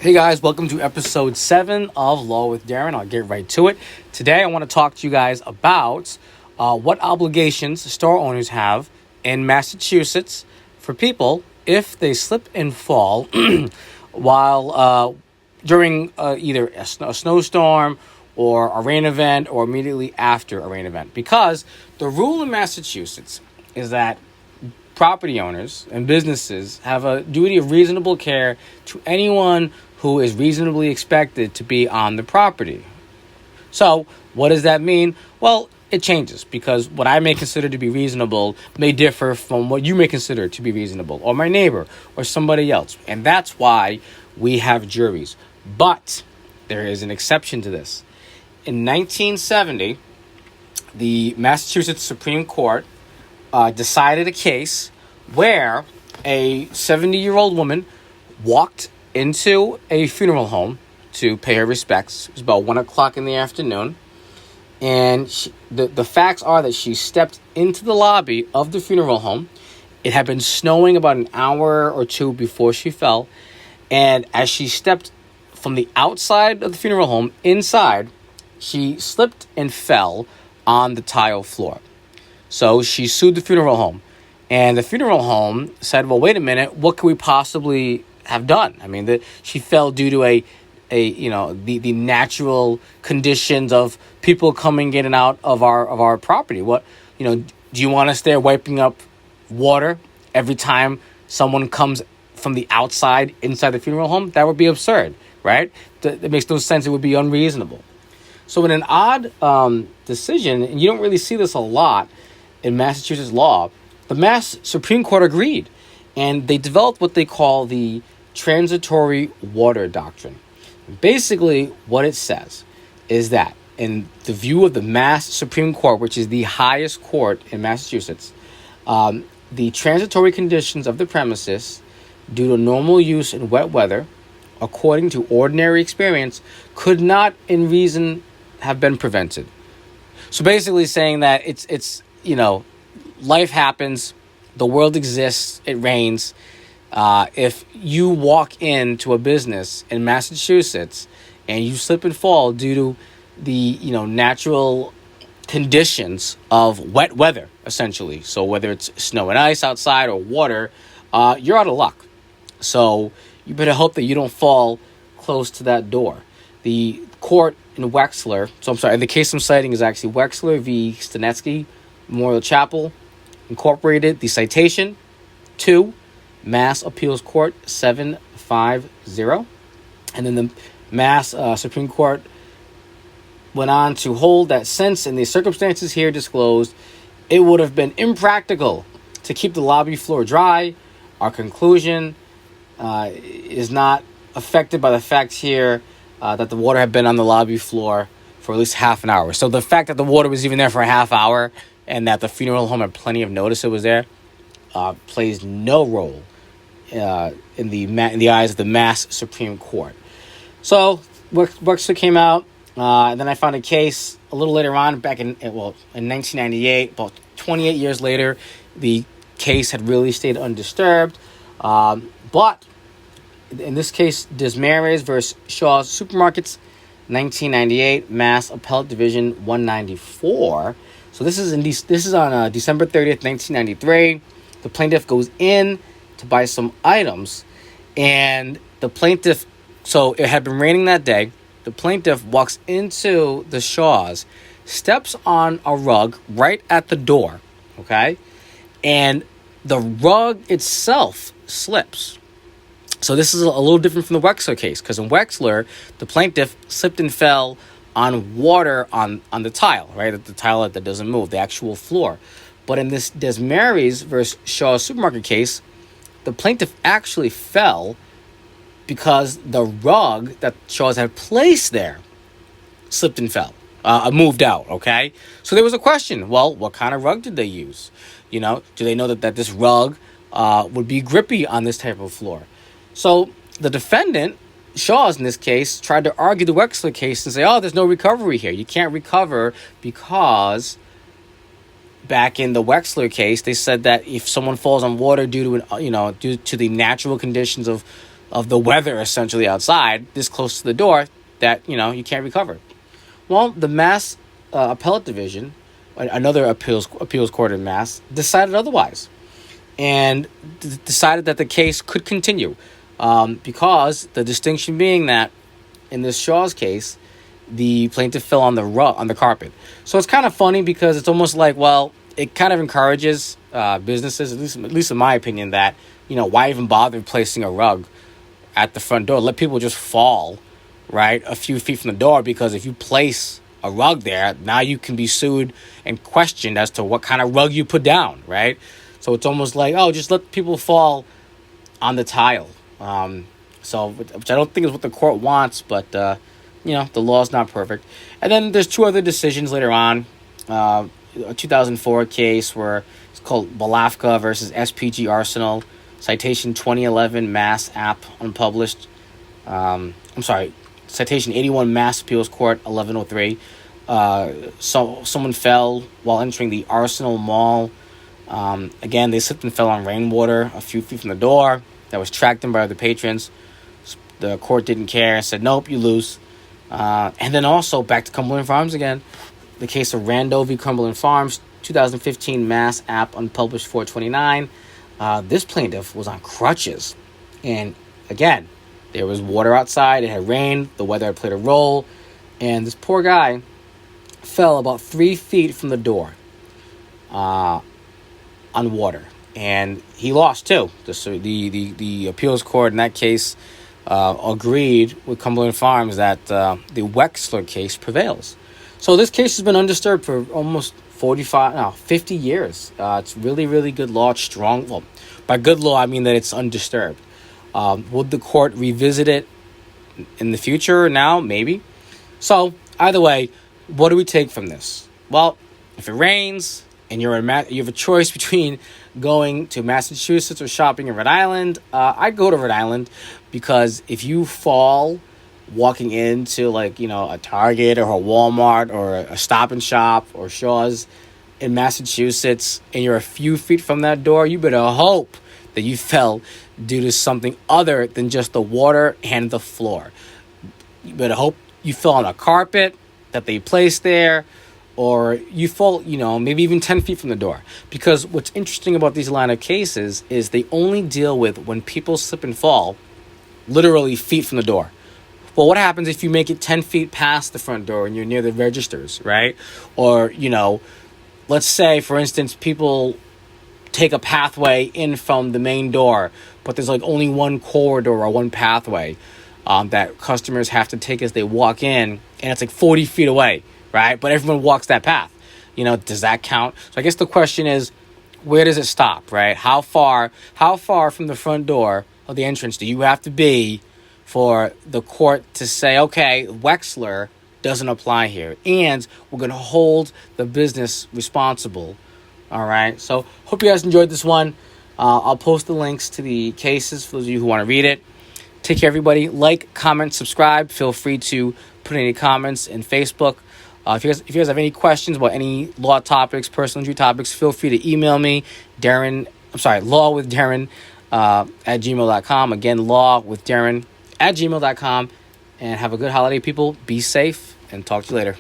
Hey guys, welcome to episode 7 of Law with Darren. I'll get right to it. Today I want to talk to you guys about what obligations store owners have in Massachusetts for people if they slip and fall while during either a snowstorm or a rain event or immediately after a rain event. Because the rule in Massachusetts is that property owners and businesses have a duty of reasonable care to anyone who is reasonably expected to be on the property. So, what does that mean? Well, it changes because what I may consider to be reasonable may differ from what you may consider to be reasonable, or my neighbor, or somebody else. And that's why we have juries. But there is an exception to this. In 1970, the Massachusetts Supreme Court decided a case where a 70-year-old woman walked into a funeral home to pay her respects. It was about 1 o'clock in the afternoon. And the facts are that she stepped into the lobby of the funeral home. It had been snowing about an hour or two before she fell. And as she stepped from the outside of the funeral home inside, she slipped and fell on the tile floor. So she sued the funeral home. And the funeral home said, well, wait a minute, what could we possibly have done? I mean, she fell due to the natural conditions of people coming in and out of our property. Do you want us there wiping up water every time someone comes from the outside inside the funeral home? That would be absurd, right? That makes no sense. It would be unreasonable. So in an odd decision, and you don't really see this a lot in Massachusetts law, the Mass Supreme Court agreed, and they developed what they call the transitory water doctrine. Basically, what it says is that in the view of the Mass Supreme Court, which is the highest court in Massachusetts, the transitory conditions of the premises due to normal use in wet weather, according to ordinary experience, could not in reason have been prevented. So basically saying that it's life happens, the world exists, it rains. If you walk into a business in Massachusetts and you slip and fall due to the natural conditions of wet weather, essentially, so whether it's snow and ice outside or water, you're out of luck. So you better hope that you don't fall close to that door. The court in Wexler, the case I'm citing is actually Wexler v. Stanetsky Memorial Chapel Incorporated. The citation, 2 Mass Appeals Court 750. And then the Mass Supreme Court went on to hold that since in the circumstances here disclosed, it would have been impractical to keep the lobby floor dry. Our conclusion is not affected by the fact here that the water had been on the lobby floor for at least half an hour. So the fact that the water was even there for a half hour and that the funeral home had plenty of notice it was there plays no role in the eyes of the Mass Supreme Court. So Wexler came out, and then I found a case a little later on, back in 1998, about 28 years later, the case had really stayed undisturbed. But in this case, Desmarais versus Shaw's Supermarkets, 1998, Mass Appellate Division 194. So this is on December 30th, 1993. The plaintiff goes in to buy some items, and the plaintiff, so it had been raining that day, the plaintiff walks into the Shaw's, steps on a rug right at the door, okay? And the rug itself slips. So this is a little different from the Wexler case, because in Wexler, the plaintiff slipped and fell on water on the tile, right? The tile that doesn't move, the actual floor. But in this Desmarais versus Shaw Supermarket case, the plaintiff actually fell because the rug that Shaw's had placed there slipped and fell, moved out, okay? So there was a question, well, what kind of rug did they use? Do they know that this rug would be grippy on this type of floor? So the defendant, Shaw's in this case, tried to argue the Wexler case and say, there's no recovery here. You can't recover because back in the Wexler case, they said that if someone falls on water due to the natural conditions of of the weather essentially outside, this close to the door, that you can't recover. Well, the Mass Appellate Division, another appeals court in Mass, decided otherwise, and decided that the case could continue, because the distinction being that in this Shaw's case, the plaintiff fell on the carpet. So it's kind of funny because it's almost like, well, it kind of encourages businesses, at least in my opinion, that why even bother placing a rug at the front door? Let people just fall right a few feet from the door, because if you place a rug there, now you can be sued and questioned as to what kind of rug you put down, right? So it's almost like, oh, just let people fall on the tile. Which I don't think is what the court wants, but the law is not perfect. And then there's two other decisions later on. A 2004 case where it's called Balafka versus SPG Arsenal, citation 2011 Mass App unpublished. Citation 81 Mass Appeals Court 1103. Someone fell while entering the Arsenal Mall. Again, they slipped and fell on rainwater a few feet from the door that was tracked in by other patrons. The court didn't care and said, nope, you lose. And then also back to Cumberland Farms again. The case of Rando v. Cumberland Farms, 2015 Mass App unpublished 429. This plaintiff was on crutches. And again, there was water outside. It had rained. The weather had played a role. And this poor guy fell about 3 feet from the door on water. And he lost too. The appeals court in that case agreed with Cumberland Farms that the Wexler case prevails. So this case has been undisturbed for almost 50 years. It's really, really good law. It's strong. Well, by good law, I mean that it's undisturbed. Would the court revisit it in the future? Now, maybe. So either way, what do we take from this? Well, if it rains and you have a choice between going to Massachusetts or shopping in Rhode Island, I'd go to Rhode Island, because if you fall walking into a Target or a Walmart or a Stop and Shop or Shaw's in Massachusetts and you're a few feet from that door, you better hope that you fell due to something other than just the water and the floor. You better hope you fell on a carpet that they placed there, or you fall, maybe even 10 feet from the door. Because what's interesting about these line of cases is they only deal with when people slip and fall literally feet from the door. Well, what happens if you make it 10 feet past the front door and you're near the registers, right? Or, let's say, for instance, people take a pathway in from the main door, but there's only one corridor or one pathway that customers have to take as they walk in, and it's 40 feet away, right? But everyone walks that path. Does that count? So I guess the question is, where does it stop, right? How far from the front door of the entrance do you have to be for the court to say, okay, Wexler doesn't apply here, and we're going to hold the business responsible? All right. So hope you guys enjoyed this one. I'll post the links to the cases for those of you who want to read it. Take care, everybody. Like, comment, subscribe. Feel free to put any comments in Facebook. If you guys have any questions about any law topics, personal injury topics, feel free to email me, lawwithdarren at gmail.com. Again, lawwithdarren at gmail.com. And have a good holiday, people. Be safe, and talk to you later.